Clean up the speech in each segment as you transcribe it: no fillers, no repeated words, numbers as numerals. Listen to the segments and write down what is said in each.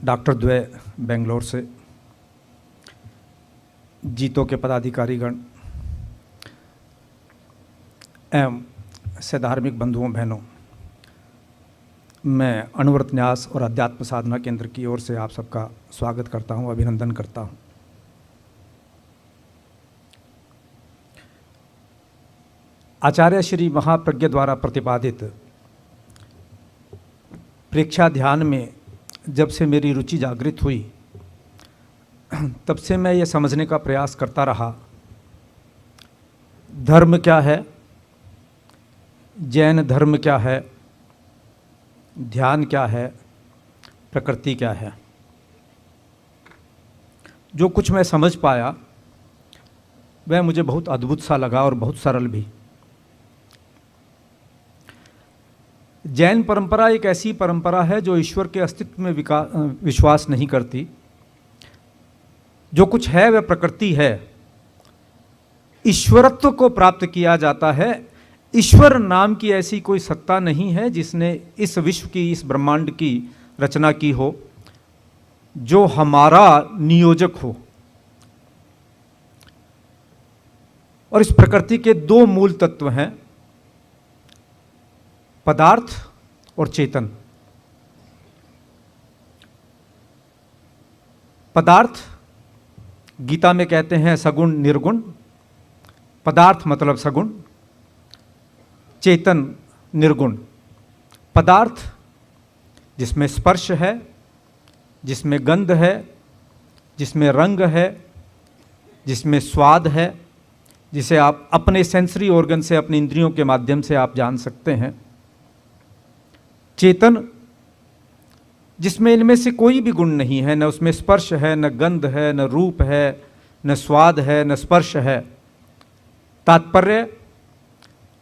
Doctor द्वय बेंगलोर से, जीतो के पदाधिकारीगण एवं से धार्मिक बंधुओं बहनों, मैं अणुव्रत न्यास और अध्यात्म साधना केंद्र की ओर से आप सबका स्वागत करता हूं, अभिनंदन करता हूं। आचार्य श्री महाप्रज्ञ द्वारा प्रतिपादित प्रेक्षा ध्यान में जब से मेरी रुचि जागृत हुई, तब से मैं ये समझने का प्रयास करता रहा, धर्म क्या है, जैन धर्म क्या है, ध्यान क्या है, प्रकृति क्या है। जो कुछ मैं समझ पाया वह मुझे बहुत अद्भुत सा लगा और बहुत सरल भी। जैन परंपरा एक ऐसी परंपरा है जो ईश्वर के अस्तित्व में विश्वास नहीं करती। जो कुछ है वह प्रकृति है। ईश्वरत्व को प्राप्त किया जाता है। ईश्वर नाम की ऐसी कोई सत्ता नहीं है जिसने इस विश्व की, इस ब्रह्मांड की रचना की हो, जो हमारा नियोजक हो। और इस प्रकृति के दो मूल तत्व हैं, पदार्थ और चेतन। पदार्थ गीता में कहते हैं सगुण निर्गुण, पदार्थ मतलब सगुण, चेतन निर्गुण। पदार्थ जिसमें स्पर्श है, जिसमें गंध है, जिसमें रंग है, जिसमें स्वाद है, जिसे आप अपने सेंसरी ऑर्गन से, अपने इंद्रियों के माध्यम से आप जान सकते हैं। चेतन जिसमें इनमें से कोई भी गुण नहीं है, न उसमें स्पर्श है, न गंध है, न रूप है, न स्वाद है, न स्पर्श है। तात्पर्य,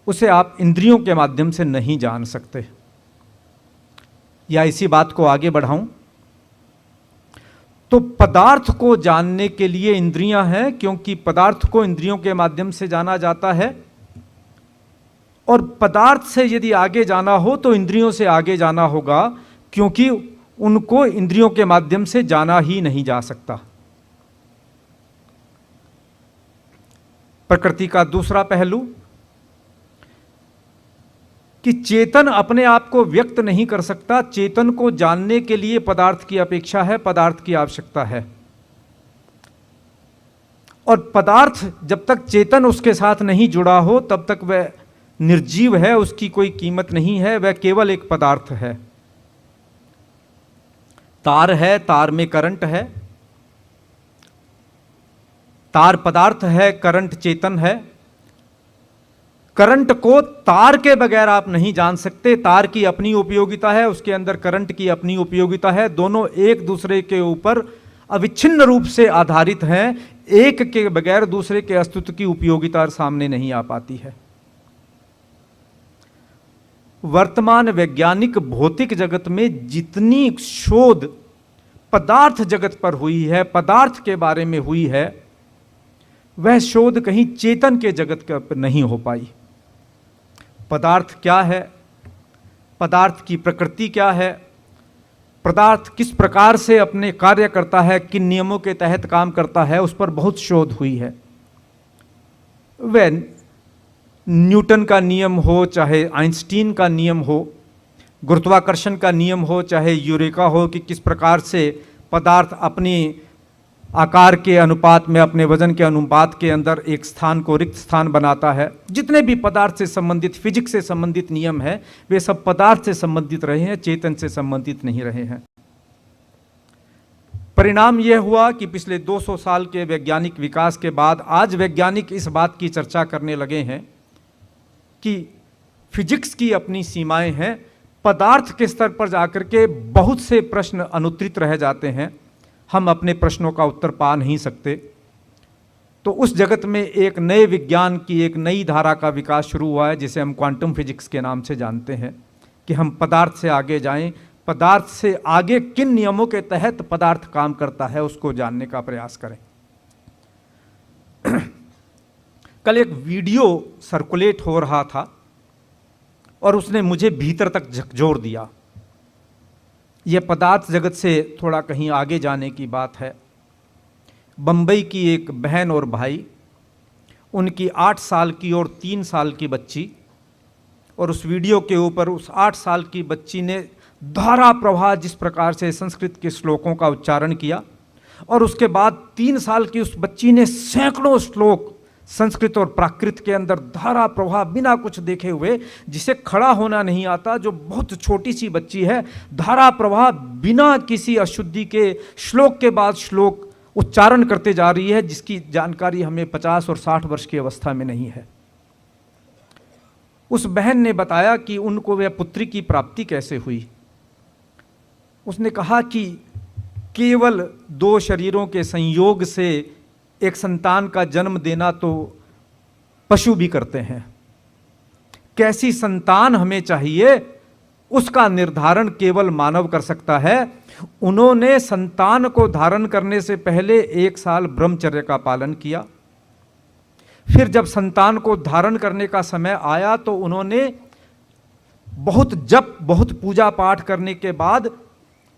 उसे आप इंद्रियों के माध्यम से नहीं जान सकते। या इसी बात को आगे बढ़ाऊं तो पदार्थ को जानने के लिए इंद्रियां हैं, क्योंकि पदार्थ को इंद्रियों के माध्यम से जाना जाता है। और पदार्थ से यदि आगे जाना हो तो इंद्रियों से आगे जाना होगा, क्योंकि उनको इंद्रियों के माध्यम से जाना ही नहीं जा सकता। प्रकृति का दूसरा पहलू कि चेतन अपने आप को व्यक्त नहीं कर सकता। चेतन को जानने के लिए पदार्थ की अपेक्षा है, पदार्थ की आवश्यकता है। और पदार्थ जब तक चेतन उसके साथ नहीं जुड़ा हो तब तक वह निर्जीव है, उसकी कोई कीमत नहीं है, वह केवल एक पदार्थ है। तार है, तार में करंट है। तार पदार्थ है, करंट चेतन है। करंट को तार के बगैर आप नहीं जान सकते। तार की अपनी उपयोगिता है, उसके अंदर करंट की अपनी उपयोगिता है। दोनों एक दूसरे के ऊपर अविच्छिन्न रूप से आधारित हैं। एक के बगैर दूसरे के अस्तित्व की उपयोगिता सामने नहीं आ पाती है। वर्तमान वैज्ञानिक भौतिक जगत में जितनी शोध पदार्थ जगत पर हुई है, पदार्थ के बारे में हुई है, वह शोध कहीं चेतन के जगत पर नहीं हो पाई। पदार्थ क्या है, पदार्थ की प्रकृति क्या है, पदार्थ किस प्रकार से अपने कार्य करता है, किन नियमों के तहत काम करता है, उस पर बहुत शोध हुई है। वह न्यूटन का नियम हो, चाहे आइंस्टीन का नियम हो, गुरुत्वाकर्षण का नियम हो, चाहे यूरेका हो, कि किस प्रकार से पदार्थ अपनी आकार के अनुपात में, अपने वजन के अनुपात के अंदर एक स्थान को रिक्त स्थान बनाता है। जितने भी पदार्थ से संबंधित, फिजिक्स से संबंधित नियम है, वे सब पदार्थ से संबंधित रहे हैं, चेतन से संबंधित नहीं रहे हैं। परिणाम यह हुआ कि पिछले 200 साल के वैज्ञानिक विकास के बाद आज वैज्ञानिक इस बात की चर्चा करने लगे हैं कि फिजिक्स की अपनी सीमाएं हैं। पदार्थ के स्तर पर जाकर के बहुत से प्रश्न अनुत्तरित रह जाते हैं, हम अपने प्रश्नों का उत्तर पा नहीं सकते। तो उस जगत में एक नए विज्ञान की, एक नई धारा का विकास शुरू हुआ है, जिसे हम क्वांटम फिजिक्स के नाम से जानते हैं, कि हम पदार्थ से आगे जाएं, पदार्थ से आगे किन नियमों के तहत पदार्थ काम करता है उसको जानने का प्रयास करें। कल एक वीडियो सर्कुलेट हो रहा था और उसने मुझे भीतर तक झकझोर दिया। यह पदार्थ जगत से थोड़ा कहीं आगे जाने की बात है। बम्बई की एक बहन और भाई, उनकी 8 साल की और 3 साल की बच्ची, और उस वीडियो के ऊपर उस 8 साल की बच्ची ने धारा प्रवाह जिस प्रकार से संस्कृत के श्लोकों का उच्चारण किया, और उसके बाद 3 साल की उस बच्ची ने सैकड़ों श्लोक संस्कृत और प्राकृत के अंदर धारा प्रवाह बिना कुछ देखे हुए, जिसे खड़ा होना नहीं आता, जो बहुत छोटी सी बच्ची है, धारा प्रवाह बिना किसी अशुद्धि के श्लोक के बाद श्लोक उच्चारण करते जा रही है, जिसकी जानकारी हमें 50 और 60 वर्ष की अवस्था में नहीं है। उस बहन ने बताया कि उनको वह पुत्री की प्राप्ति कैसे हुई। उसने कहा कि केवल 2 शरीरों के संयोग से एक संतान का जन्म देना तो पशु भी करते हैं। कैसी संतान हमें चाहिए उसका निर्धारण केवल मानव कर सकता है। उन्होंने संतान को धारण करने से पहले 1 साल ब्रह्मचर्य का पालन किया। फिर जब संतान को धारण करने का समय आया तो उन्होंने बहुत जप, बहुत पूजा पाठ करने के बाद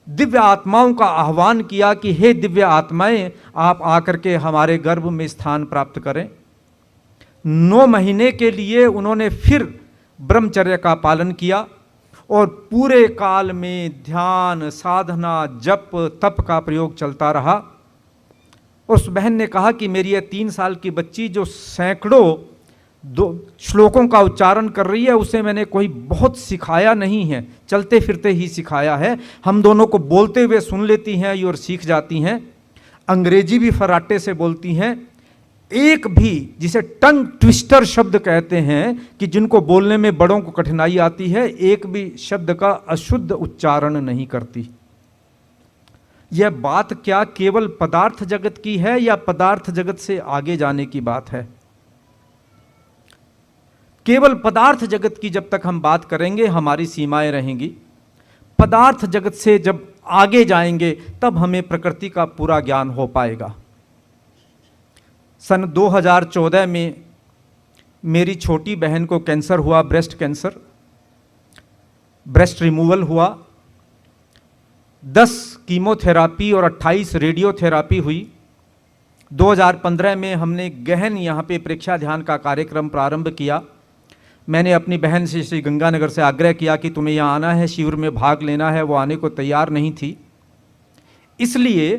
दिव्य आत्माओं का आह्वान किया कि हे दिव्य आत्माएं, आप आकर के हमारे गर्भ में स्थान प्राप्त करें। 9 महीने के लिए उन्होंने फिर ब्रह्मचर्य का पालन किया और पूरे काल में ध्यान, साधना, जप, तप का प्रयोग चलता रहा। उस बहन ने कहा कि मेरी यह 3 साल की बच्ची जो सैकड़ों 2 श्लोकों का उच्चारण कर रही है, उसे मैंने कोई बहुत सिखाया नहीं है, चलते फिरते ही सिखाया है। हम दोनों को बोलते हुए सुन लेती हैं और सीख जाती हैं। अंग्रेजी भी फर्राटे से बोलती हैं। एक भी, जिसे टंग ट्विस्टर शब्द कहते हैं कि जिनको बोलने में बड़ों को कठिनाई आती है, एक भी शब्द का अशुद्ध उच्चारण नहीं करती। यह बात क्या केवल पदार्थ जगत की है या पदार्थ जगत से आगे जाने की बात है? केवल पदार्थ जगत की जब तक हम बात करेंगे हमारी सीमाएं रहेंगी। पदार्थ जगत से जब आगे जाएंगे तब हमें प्रकृति का पूरा ज्ञान हो पाएगा। सन 2014 में मेरी छोटी बहन को कैंसर हुआ, ब्रेस्ट कैंसर। ब्रेस्ट रिमूवल हुआ, 10 कीमोथेरापी और 28 रेडियोथेरापी हुई। 2015 में हमने गहन यहाँ पे प्रेक्षा ध्यान का कार्यक्रम प्रारंभ किया। मैंने अपनी बहन से श्री गंगानगर से आग्रह किया कि तुम्हें यहाँ आना है, शिविर में भाग लेना है। वो आने को तैयार नहीं थी, इसलिए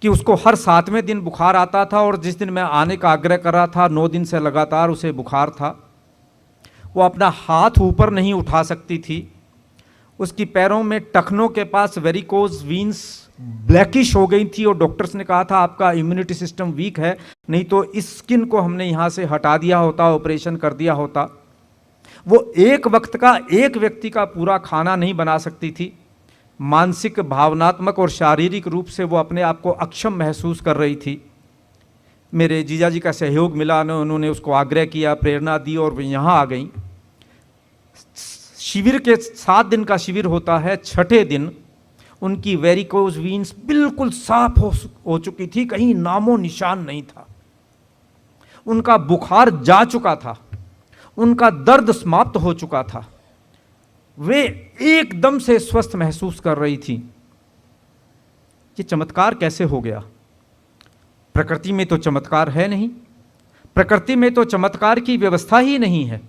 कि उसको हर 7वें दिन बुखार आता था और जिस दिन मैं आने का आग्रह कर रहा था 9 दिन से लगातार उसे बुखार था। वो अपना हाथ ऊपर नहीं उठा सकती थी। उसकी पैरों में टखनों के पास वेरिकोज वीन्स ब्लैकिश हो गई थी और डॉक्टर्स ने कहा था आपका इम्यूनिटी सिस्टम वीक है, नहीं तो इस स्किन को हमने यहाँ से हटा दिया होता, ऑपरेशन कर दिया होता। वो एक वक्त का एक व्यक्ति का पूरा खाना नहीं बना सकती थी। मानसिक, भावनात्मक और शारीरिक रूप से वो अपने आप को अक्षम महसूस कर रही थी। मेरे जीजा जी का सहयोग मिला, उन्होंने उसको आग्रह किया, प्रेरणा दी और वो यहाँ आ गई। शिविर के 7 दिन का शिविर होता है, 6ठे दिन उनकी वेरिकोज वीन्स बिल्कुल साफ हो चुकी थी, कहीं नामो निशान नहीं था। उनका बुखार जा चुका था, उनका दर्द समाप्त हो चुका था, वे एकदम से स्वस्थ महसूस कर रही थी। ये चमत्कार कैसे हो गया? प्रकृति में तो चमत्कार है नहीं, प्रकृति में तो चमत्कार की व्यवस्था ही नहीं है,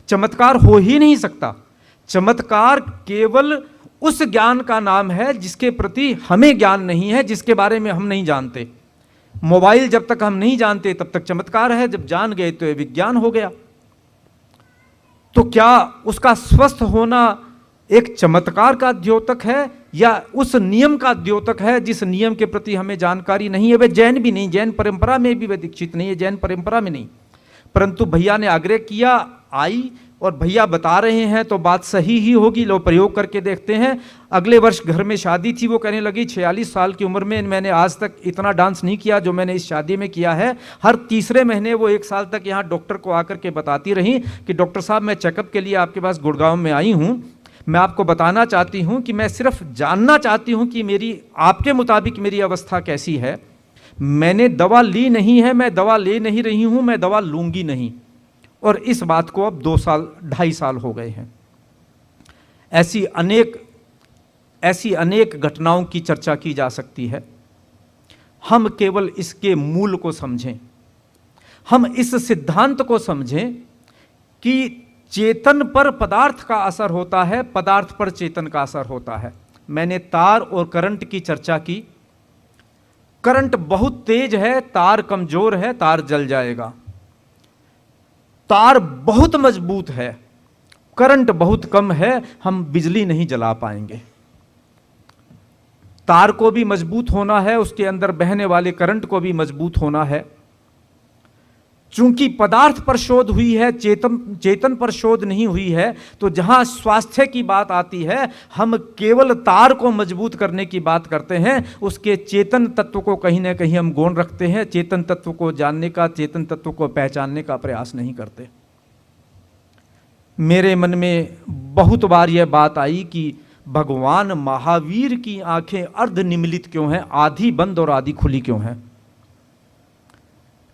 चमत्कार हो ही नहीं सकता। चमत्कार केवल उस ज्ञान का नाम है जिसके प्रति हमें ज्ञान नहीं है, जिसके बारे में हम नहीं जानते। मोबाइल जब तक हम नहीं जानते तब तक चमत्कार है, जब जान गए तो ये विज्ञान हो गया। तो क्या उसका स्वस्थ होना एक चमत्कार का द्योतक है या उस नियम का द्योतक है जिस नियम के प्रति हमें जानकारी नहीं है? वे जैन भी नहीं, जैन परंपरा में भी वे दीक्षित नहीं है, जैन परंपरा में नहीं। परंतु भैया ने आग्रह किया, आई, और भैया बता रहे हैं तो बात सही ही होगी, लो प्रयोग करके देखते हैं। अगले वर्ष घर में शादी थी, वो कहने लगी 46 साल की उम्र में मैंने आज तक इतना डांस नहीं किया जो मैंने इस शादी में किया है। हर तीसरे महीने वो 1 साल तक यहाँ डॉक्टर को आकर के बताती रही कि डॉक्टर साहब मैं चेकअप के लिए आपके पास गुड़गांव में आई हूँ, मैं आपको बताना चाहती हूँ कि मैं सिर्फ जानना चाहती हूँ कि मेरी आपके मुताबिक मेरी अवस्था कैसी है। मैंने दवा ली नहीं है, मैं दवा ले नहीं रही हूँ, मैं दवा लूँगी नहीं। और इस बात को अब 2 साल 2.5 साल हो गए हैं। ऐसी अनेक ऐसी अनेक घटनाओं की चर्चा की जा सकती है। हम केवल इसके मूल को समझें, हम इस सिद्धांत को समझें कि चेतन पर पदार्थ का असर होता है, पदार्थ पर चेतन का असर होता है। मैंने तार और करंट की चर्चा की। करंट बहुत तेज है, तार कमजोर है, तार जल जाएगा। तार बहुत मजबूत है, करंट बहुत कम है, हम बिजली नहीं जला पाएंगे। तार को भी मजबूत होना है, उसके अंदर बहने वाले करंट को भी मजबूत होना है। चूंकि पदार्थ पर शोध हुई है, चेतन पर शोध नहीं हुई है, तो जहां स्वास्थ्य की बात आती है, हम केवल तार को मजबूत करने की बात करते हैं, उसके चेतन तत्व को कहीं ना कहीं हम गौण रखते हैं। चेतन तत्व को जानने का, चेतन तत्व को पहचानने का प्रयास नहीं करते। मेरे मन में बहुत बार यह बात आई कि भगवान महावीर की आंखें अर्ध निमीलित क्यों हैं, आधी बंद और आधी खुली क्यों हैं।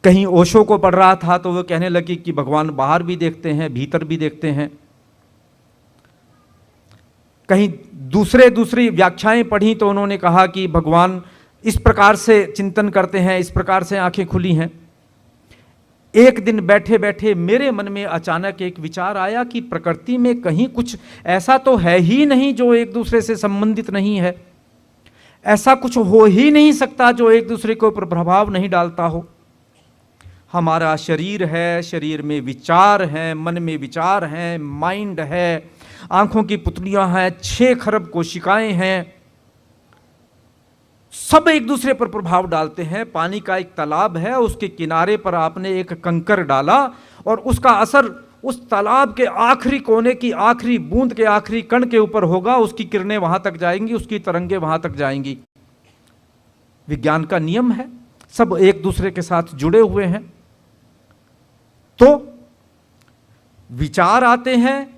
कहीं ओशो को पढ़ रहा था तो वो कहने लगे कि भगवान बाहर भी देखते हैं, भीतर भी देखते हैं। कहीं दूसरी व्याख्याएं पढ़ी तो उन्होंने कहा कि भगवान इस प्रकार से चिंतन करते हैं, इस प्रकार से आंखें खुली हैं। एक दिन बैठे बैठे मेरे मन में अचानक एक विचार आया कि प्रकृति में कहीं कुछ ऐसा तो है ही नहीं जो एक दूसरे से संबंधित नहीं है। ऐसा कुछ हो ही नहीं सकता जो एक दूसरे के ऊपर प्रभाव नहीं डालता हो। हमारा शरीर है, शरीर में विचार हैं, मन में विचार हैं, माइंड है, आंखों की पुतलियां हैं, 6 खरब कोशिकाएं हैं, सब एक दूसरे पर प्रभाव डालते हैं। पानी का एक तालाब है, उसके किनारे पर आपने एक कंकर डाला और उसका असर उस तालाब के आखिरी कोने की आखिरी बूंद के आखिरी कण के ऊपर होगा। उसकी किरणें वहां तक जाएंगी, उसकी तरंगें वहां तक जाएंगी। विज्ञान का नियम है, सब एक दूसरे के साथ जुड़े हुए हैं। तो विचार आते हैं,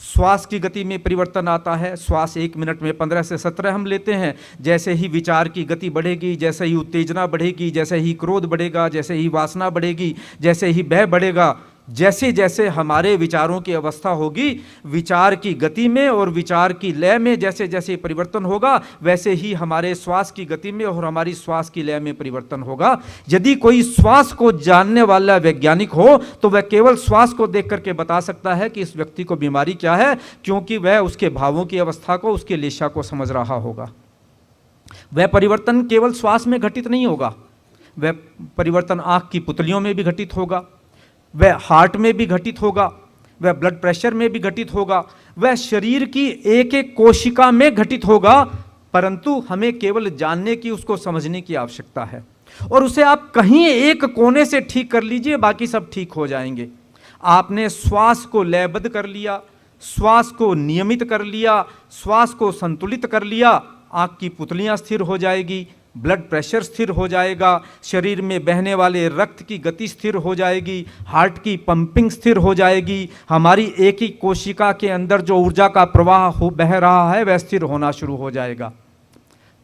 श्वास की गति में परिवर्तन आता है। श्वास 1 मिनट में 15 से 17 हम लेते हैं। जैसे ही विचार की गति बढ़ेगी, जैसे ही उत्तेजना बढ़ेगी, जैसे ही क्रोध बढ़ेगा, जैसे ही वासना बढ़ेगी, जैसे ही भय बढ़ेगा, जैसे जैसे हमारे विचारों की अवस्था होगी, विचार की गति में और विचार की लय में जैसे जैसे परिवर्तन होगा, वैसे ही हमारे श्वास की गति में और हमारी श्वास की लय में परिवर्तन होगा। यदि कोई श्वास को जानने वाला वैज्ञानिक हो तो वह केवल श्वास को देख करके बता सकता है कि इस व्यक्ति को बीमारी क्या है, क्योंकि वह उसके भावों की अवस्था को, उसके लेशा को समझ रहा होगा। वह परिवर्तन केवल श्वास में घटित नहीं होगा, वह परिवर्तन आंख की पुतलियों में भी घटित होगा, वह हार्ट में भी घटित होगा, वह ब्लड प्रेशर में भी घटित होगा, वह शरीर की एक एक कोशिका में घटित होगा। परंतु हमें केवल जानने की, उसको समझने की आवश्यकता है। और उसे आप कहीं एक कोने से ठीक कर लीजिए, बाकी सब ठीक हो जाएंगे। आपने श्वास को लयबद्ध कर लिया, श्वास को नियमित कर लिया, श्वास को संतुलित कर लिया, आंख की पुतलियां स्थिर हो जाएगी, ब्लड प्रेशर स्थिर हो जाएगा, शरीर में बहने वाले रक्त की गति स्थिर हो जाएगी, हार्ट की पंपिंग स्थिर हो जाएगी, हमारी एक ही कोशिका के अंदर जो ऊर्जा का प्रवाह बह रहा है वह स्थिर होना शुरू हो जाएगा।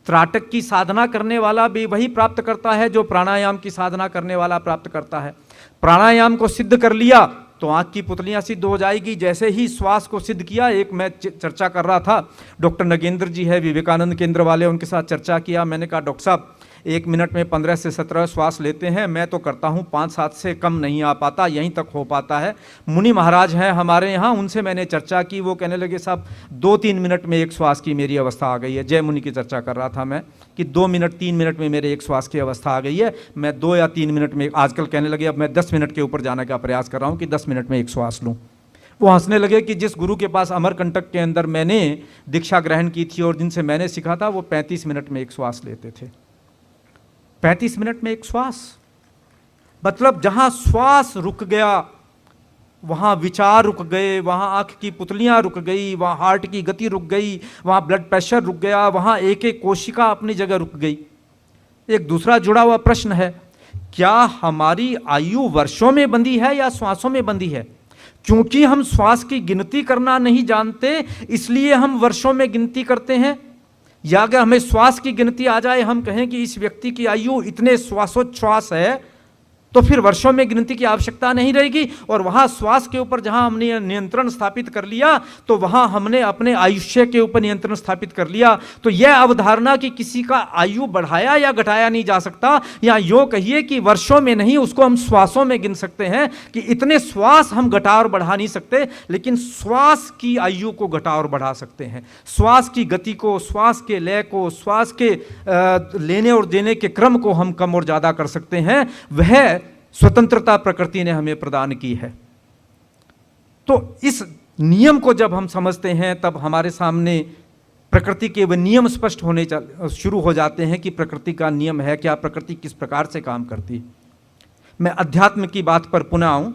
त्राटक की साधना करने वाला भी वही प्राप्त करता है जो प्राणायाम की साधना करने वाला प्राप्त करता है। प्राणायाम को सिद्ध कर लिया तो आंख की पुतलियां सिद्ध हो जाएगी। जैसे ही श्वास को सिद्ध किया, एक मैं चर्चा कर रहा था, डॉक्टर नगेंद्र जी है विवेकानंद केंद्र वाले, उनके साथ चर्चा किया। मैंने कहा डॉक्टर साहब 1 मिनट में 15 से 17 श्वास लेते हैं, मैं तो करता हूँ 5-7 से कम नहीं आ पाता, यहीं तक हो पाता है। मुनि महाराज हैं हमारे यहाँ, उनसे मैंने चर्चा की, वो कहने लगे साहब 2-3 मिनट में एक श्वास की मेरी अवस्था आ गई है। जय मुनि की चर्चा कर रहा था मैं कि 2 मिनट 3 मिनट में मेरे एक श्वास की अवस्था आ गई है। मैं 2 या 3 मिनट में, आजकल कहने लगे अब मैं 10 मिनट के ऊपर जाने का प्रयास कर रहा हूँ कि 10 मिनट में एक श्वास लूँ। वो हंसने लगे कि जिस गुरु के पास अमरकंटक के अंदर मैंने दीक्षा ग्रहण की थी और जिनसे मैंने सीखा था, वो 35 मिनट में एक श्वास लेते थे। 35 मिनट में एक श्वास, मतलब जहां श्वास रुक गया वहां विचार रुक गए, वहां आंख की पुतलियां रुक गई, वहां हार्ट की गति रुक गई, वहां ब्लड प्रेशर रुक गया, वहां एक एक कोशिका अपनी जगह रुक गई। एक दूसरा जुड़ा हुआ प्रश्न है, क्या हमारी आयु वर्षों में बंधी है या श्वासों में बंधी है? क्योंकि हम श्वास की गिनती करना नहीं जानते इसलिए हम वर्षों में गिनती करते हैं, या अगर हमें श्वास की गिनती आ जाए, हम कहें कि इस व्यक्ति की आयु इतने श्वासोच्छ्वास है, तो फिर वर्षों में गिनती की आवश्यकता नहीं रहेगी। और वहाँ श्वास के ऊपर जहाँ हमने नियंत्रण स्थापित कर लिया, तो वहाँ हमने अपने आयुष्य के ऊपर नियंत्रण स्थापित कर लिया। तो यह अवधारणा कि किसी का आयु बढ़ाया या घटाया नहीं जा सकता, या यूँ कहिए कि वर्षों में नहीं, उसको हम श्वासों में गिन सकते हैं कि इतने श्वास हम घटा और बढ़ा नहीं सकते, लेकिन श्वास की आयु को घटा और बढ़ा सकते हैं। श्वास की गति को, श्वास के लय को, श्वास के लेने और देने के क्रम को हम कम और ज़्यादा कर सकते हैं। वह स्वतंत्रता प्रकृति ने हमें प्रदान की है। तो इस नियम को जब हम समझते हैं, तब हमारे सामने प्रकृति के वे नियम स्पष्ट होने शुरू हो जाते हैं कि प्रकृति का नियम है क्या, प्रकृति किस प्रकार से काम करती है। मैं अध्यात्म की बात पर पुनः आऊं।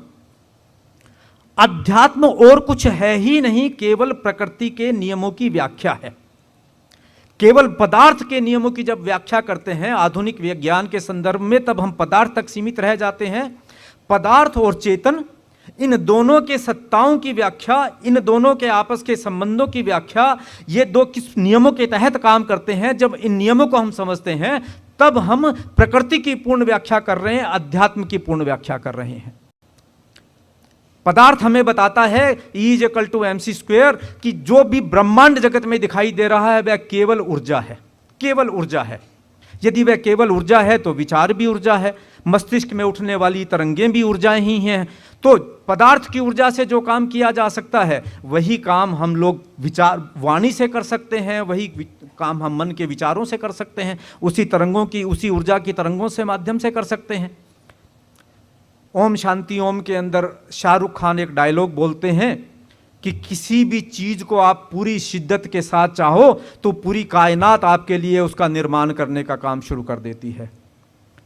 अध्यात्म और कुछ है ही नहीं, केवल प्रकृति के नियमों की व्याख्या है। केवल पदार्थ के नियमों की जब व्याख्या करते हैं आधुनिक विज्ञान के संदर्भ में, तब हम पदार्थ तक सीमित रह जाते हैं। पदार्थ और चेतन, इन दोनों के सत्ताओं की व्याख्या, इन दोनों के आपस के संबंधों की व्याख्या, ये दो किस नियमों के तहत काम करते हैं, जब इन नियमों को हम समझते हैं, तब हम प्रकृति की पूर्ण व्याख्या कर रहे हैं, अध्यात्म की पूर्ण व्याख्या कर रहे हैं। पदार्थ हमें बताता है E=mc², कि जो भी ब्रह्मांड जगत में दिखाई दे रहा है वह केवल ऊर्जा है, केवल ऊर्जा है। यदि वह केवल ऊर्जा है तो विचार भी ऊर्जा है, मस्तिष्क में उठने वाली तरंगें भी ऊर्जाएं ही हैं। तो पदार्थ की ऊर्जा से जो काम किया जा सकता है, वही काम हम लोग विचार वाणी से कर सकते हैं, वही काम हम मन के विचारों से कर सकते हैं, उसी तरंगों की, उसी ऊर्जा की तरंगों से माध्यम से कर सकते हैं। ओम शांति ओम के अंदर शाहरुख खान एक डायलॉग बोलते हैं कि किसी भी चीज़ को आप पूरी शिद्दत के साथ चाहो तो पूरी कायनात आपके लिए उसका निर्माण करने का काम शुरू कर देती है।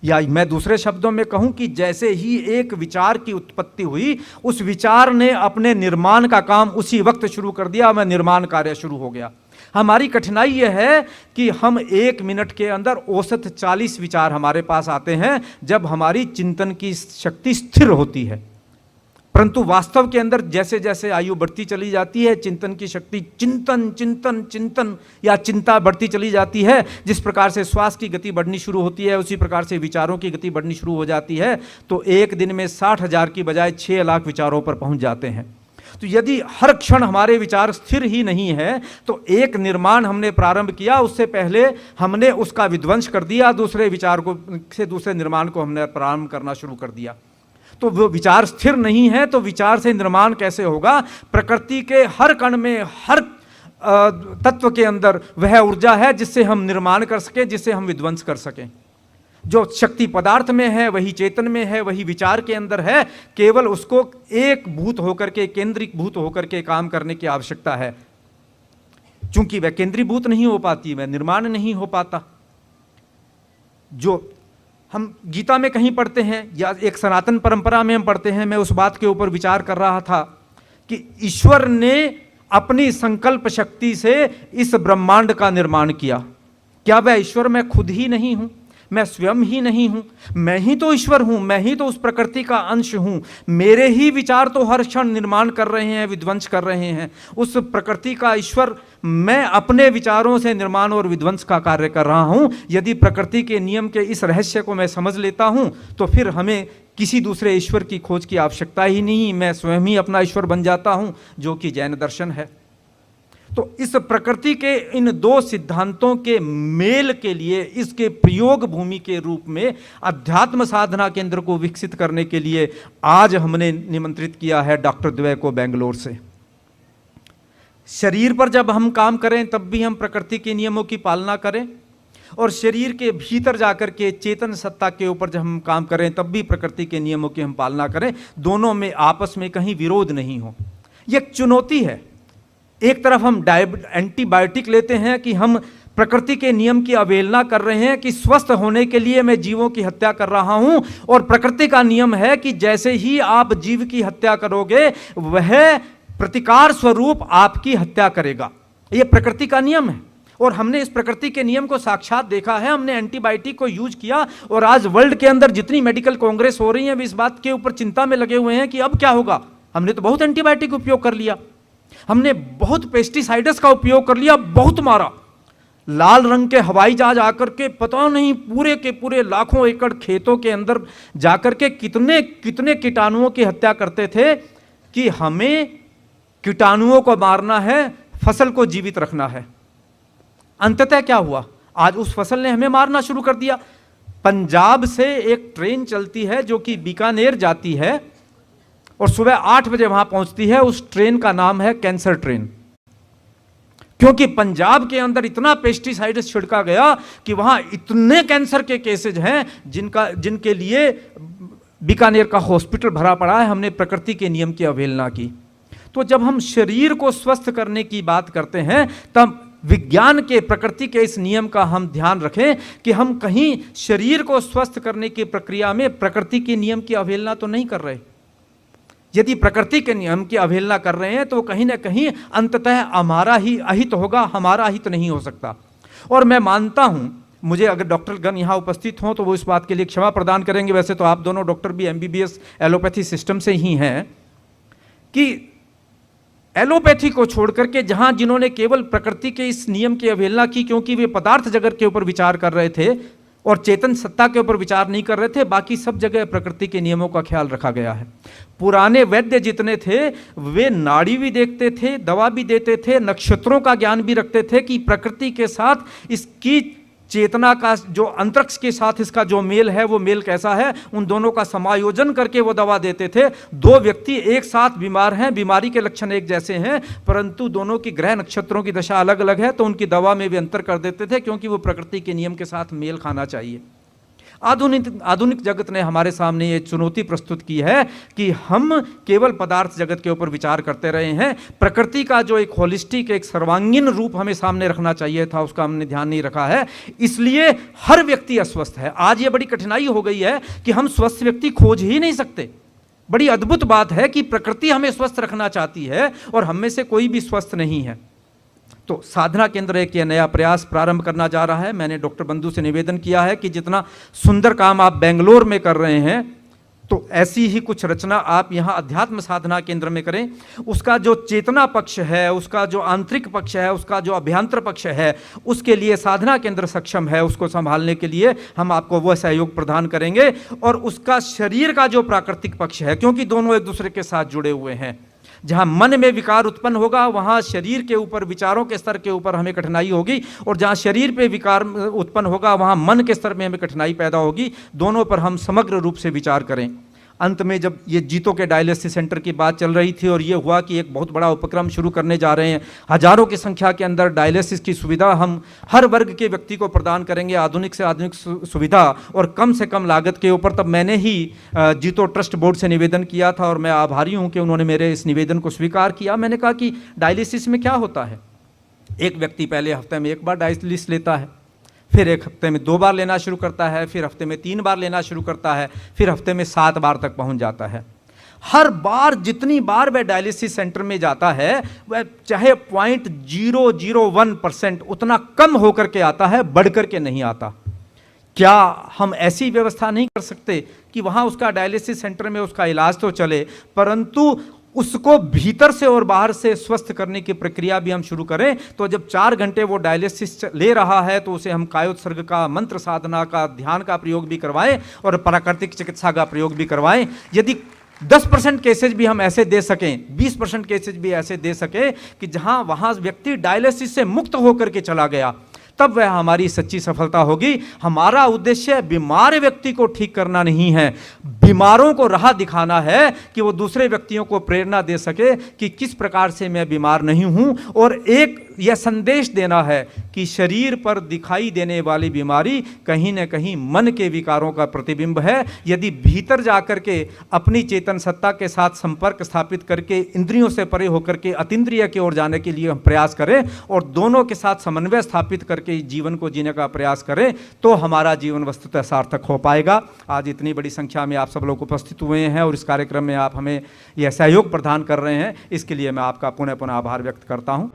या मैं दूसरे शब्दों में कहूं कि जैसे ही एक विचार की उत्पत्ति हुई, उस विचार ने अपने निर्माण का काम उसी वक्त शुरू कर दिया, वह निर्माण कार्य शुरू हो गया। हमारी कठिनाई यह है कि हम 1 मिनट के अंदर औसत 40 विचार हमारे पास आते हैं, जब हमारी चिंतन की शक्ति स्थिर होती है। परंतु वास्तव के अंदर जैसे जैसे आयु बढ़ती चली जाती है, चिंतन की शक्ति, चिंतन या चिंता बढ़ती चली जाती है। जिस प्रकार से श्वास की गति बढ़नी शुरू होती है, उसी प्रकार से विचारों की गति बढ़नी शुरू हो जाती है। तो एक दिन में 60,000 की बजाय 6 लाख विचारों पर पहुंच जाते हैं। तो यदि हर क्षण हमारे विचार स्थिर ही नहीं है, तो एक निर्माण हमने प्रारंभ किया, उससे पहले हमने उसका विध्वंस कर दिया, दूसरे विचार को से दूसरे निर्माण को हमने प्रारंभ करना शुरू कर दिया। तो वो विचार स्थिर नहीं है, तो विचार से निर्माण कैसे होगा? प्रकृति के हर कण में, हर तत्व के अंदर वह ऊर्जा है जिससे हम निर्माण कर सकें, जिससे हम विध्वंस कर सकें। जो शक्ति पदार्थ में है वही चेतन में है, वही विचार के अंदर है। केवल उसको एक भूत होकर के, केंद्रीभूत होकर के काम करने की आवश्यकता है। चूंकि वह केंद्रीभूत नहीं हो पाती, वह निर्माण नहीं हो पाता। जो हम गीता में कहीं पढ़ते हैं या एक सनातन परंपरा में हम पढ़ते हैं, मैं उस बात के ऊपर विचार कर रहा था कि ईश्वर ने अपनी संकल्प शक्ति से इस ब्रह्मांड का निर्माण किया। क्या वह ईश्वर मैं खुद ही नहीं हूं? मैं स्वयं ही नहीं हूं? मैं ही तो ईश्वर हूं, मैं ही तो उस प्रकृति का अंश हूं। मेरे ही विचार तो हर क्षण निर्माण कर रहे हैं, विध्वंस कर रहे हैं। उस प्रकृति का ईश्वर मैं अपने विचारों से निर्माण और विध्वंस का कार्य कर रहा हूं। यदि प्रकृति के नियम के इस रहस्य को मैं समझ लेता हूं, तो फिर हमें किसी दूसरे ईश्वर की खोज की आवश्यकता ही नहीं। मैं स्वयं ही अपना ईश्वर बन जाता हूं, जो कि जैन दर्शन है। तो इस प्रकृति के इन दो सिद्धांतों के मेल के लिए, इसके प्रयोग भूमि के रूप में अध्यात्म साधना केंद्र को विकसित करने के लिए आज हमने निमंत्रित किया है डॉक्टर द्वय को बेंगलोर से। शरीर पर जब हम काम करें तब भी हम प्रकृति के नियमों की पालना करें, और शरीर के भीतर जाकर के चेतन सत्ता के ऊपर जब हम काम करें तब भी प्रकृति के नियमों की हम पालना करें। दोनों में आपस में कहीं विरोध नहीं हो। यह एक चुनौती है। एक तरफ हम एंटीबायोटिक लेते हैं कि हम प्रकृति के नियम की अवहेलना कर रहे हैं कि स्वस्थ होने के लिए मैं जीवों की हत्या कर रहा हूं, और प्रकृति का नियम है कि जैसे ही आप जीव की हत्या करोगे वह प्रतिकार स्वरूप आपकी हत्या करेगा। यह प्रकृति का नियम है, और हमने इस प्रकृति के नियम को साक्षात देखा है। हमने एंटीबायोटिक को यूज किया, और आज वर्ल्ड के अंदर जितनी मेडिकल कांग्रेस हो रही है, वे इस बात के ऊपर चिंता में लगे हुए हैं कि अब क्या होगा। हमने तो बहुत एंटीबायोटिक उपयोग कर लिया, हमने बहुत पेस्टिसाइड्स का उपयोग कर लिया, बहुत मारा, लाल रंग के हवाई जहाज आकर के पता नहीं पूरे के पूरे लाखों एकड़ खेतों के अंदर जाकर के कितने कितने कीटाणुओं की हत्या करते थे कि हमें कीटाणुओं को मारना है, फसल को जीवित रखना है। अंततः क्या हुआ? आज उस फसल ने हमें मारना शुरू कर दिया। पंजाब से एक ट्रेन चलती है जो कि बीकानेर जाती है और सुबह 8 बजे वहां पहुंचती है। उस ट्रेन का नाम है कैंसर ट्रेन, क्योंकि पंजाब के अंदर इतना पेस्टिसाइड छिड़का गया कि वहां इतने कैंसर के केसेज हैं जिनके लिए बीकानेर का हॉस्पिटल भरा पड़ा है। हमने प्रकृति के नियम की अवहेलना की। तो जब हम शरीर को स्वस्थ करने की बात करते हैं तब विज्ञान के, प्रकृति के इस नियम का हम ध्यान रखें कि हम कहीं शरीर को स्वस्थ करने की प्रक्रिया में प्रकृति के नियम की अवहेलना तो नहीं कर रहे। यदि प्रकृति के नियम की अवहेलना कर रहे हैं तो कहीं ना कहीं अंततः हमारा ही अहित होगा, हमारा हित नहीं हो सकता। और मैं मानता हूं, मुझे अगर डॉक्टर गण यहाँ उपस्थित हों तो वो इस बात के लिए क्षमा प्रदान करेंगे, वैसे तो आप दोनों डॉक्टर भी MBBS एलोपैथी सिस्टम से ही हैं, कि एलोपैथी को छोड़कर के जहां जिन्होंने केवल प्रकृति के इस नियम की अवहेलना की, क्योंकि वे पदार्थ जगत के ऊपर विचार कर रहे थे और चेतन सत्ता के ऊपर विचार नहीं कर रहे थे, बाकी सब जगह प्रकृति के नियमों का ख्याल रखा गया है। पुराने वैद्य जितने थे वे नाड़ी भी देखते थे, दवा भी देते थे, नक्षत्रों का ज्ञान भी रखते थे कि प्रकृति के साथ इसकी चेतना का जो अंतरिक्ष के साथ इसका जो मेल है वो मेल कैसा है, उन दोनों का समायोजन करके वो दवा देते थे। दो व्यक्ति एक साथ बीमार हैं, बीमारी के लक्षण एक जैसे हैं, परंतु दोनों की ग्रह नक्षत्रों की दशा अलग अलग है, तो उनकी दवा में भी अंतर कर देते थे, क्योंकि वो प्रकृति के नियम के साथ मेल खाना चाहिए। आधुनिक जगत ने हमारे सामने ये चुनौती प्रस्तुत की है कि हम केवल पदार्थ जगत के ऊपर विचार करते रहे हैं। प्रकृति का जो एक होलिस्टिक, एक सर्वांगीण रूप हमें सामने रखना चाहिए था, उसका हमने ध्यान नहीं रखा है, इसलिए हर व्यक्ति अस्वस्थ है। आज ये बड़ी कठिनाई हो गई है कि हम स्वस्थ व्यक्ति खोज ही नहीं सकते। बड़ी अद्भुत बात है कि प्रकृति हमें स्वस्थ रखना चाहती है और हम में से कोई भी स्वस्थ नहीं है। तो साधना केंद्र एक ये नया प्रयास प्रारंभ करना जा रहा है। मैंने डॉक्टर बंधु से निवेदन किया है कि जितना सुंदर काम आप बेंगलोर में कर रहे हैं, तो ऐसी ही कुछ रचना आप यहाँ अध्यात्म साधना केंद्र में करें। उसका जो चेतना पक्ष है, उसका जो आंतरिक पक्ष है, उसका जो अभ्यंतर पक्ष है, उसके लिए साधना केंद्र सक्षम है। उसको संभालने के लिए हम आपको वह सहयोग प्रदान करेंगे। और उसका शरीर का जो प्राकृतिक पक्ष है, क्योंकि दोनों एक दूसरे के साथ जुड़े हुए हैं, जहां मन में विकार उत्पन्न होगा वहां शरीर के ऊपर, विचारों के स्तर के ऊपर हमें कठिनाई होगी, और जहां शरीर पे विकार उत्पन्न होगा वहां मन के स्तर में हमें कठिनाई पैदा होगी। दोनों पर हम समग्र रूप से विचार करें। अंत में जब ये जीतो के डायलिसिस सेंटर की बात चल रही थी और ये हुआ कि एक बहुत बड़ा उपक्रम शुरू करने जा रहे हैं, हजारों की संख्या के अंदर डायलिसिस की सुविधा हम हर वर्ग के व्यक्ति को प्रदान करेंगे, आधुनिक से आधुनिक सुविधा और कम से कम लागत के ऊपर। तब मैंने ही जीतो ट्रस्ट बोर्ड से निवेदन किया था और मैं आभारी हूँ कि उन्होंने मेरे इस निवेदन को स्वीकार किया। मैंने कहा कि डायलिसिस में क्या होता है, एक व्यक्ति पहले हफ्ते में 1 बार डायलिसिस लेता है, फिर एक हफ्ते में 2 बार लेना शुरू करता है, फिर हफ्ते में 3 बार लेना शुरू करता है, फिर हफ्ते में 7 बार तक पहुंच जाता है। हर बार जितनी बार वह डायलिसिस सेंटर में जाता है वह चाहे 0.001% उतना कम होकर के आता है, बढ़ कर के नहीं आता। क्या हम ऐसी व्यवस्था नहीं कर सकते कि वहां उसका डायलिसिस सेंटर में उसका इलाज तो चले, परंतु उसको भीतर से और बाहर से स्वस्थ करने की प्रक्रिया भी हम शुरू करें? तो जब 4 घंटे वो डायलिसिस ले रहा है तो उसे हम कायोत्सर्ग का, मंत्र साधना का, ध्यान का प्रयोग भी करवाएं और प्राकृतिक चिकित्सा का प्रयोग भी करवाएं। यदि 10% केसेज भी हम ऐसे दे सकें, 20% केसेज भी ऐसे दे सकें कि जहां वहां व्यक्ति डायलिसिस से मुक्त होकर के चला गया, तब वह हमारी सच्ची सफलता होगी। हमारा उद्देश्य बीमार व्यक्ति को ठीक करना नहीं है, बीमारों को राह दिखाना है कि वो दूसरे व्यक्तियों को प्रेरणा दे सके कि किस प्रकार से मैं बीमार नहीं हूं, और एक यह संदेश देना है कि शरीर पर दिखाई देने वाली बीमारी कहीं न कहीं मन के विकारों का प्रतिबिंब है। यदि भीतर जाकर के अपनी चेतन सत्ता के साथ संपर्क स्थापित करके इंद्रियों से परे होकर के अतीन्द्रिय की ओर जाने के लिए हम प्रयास करें और दोनों के साथ समन्वय स्थापित करके जीवन को जीने का प्रयास करें, तो हमारा जीवन वस्तुतः सार्थक हो पाएगा। आज इतनी बड़ी संख्या में आप सब लोग उपस्थित हुए हैं और इस कार्यक्रम में आप हमें यह सहयोग प्रदान कर रहे हैं, इसके लिए मैं आपका पुनः आभार व्यक्त करता हूं।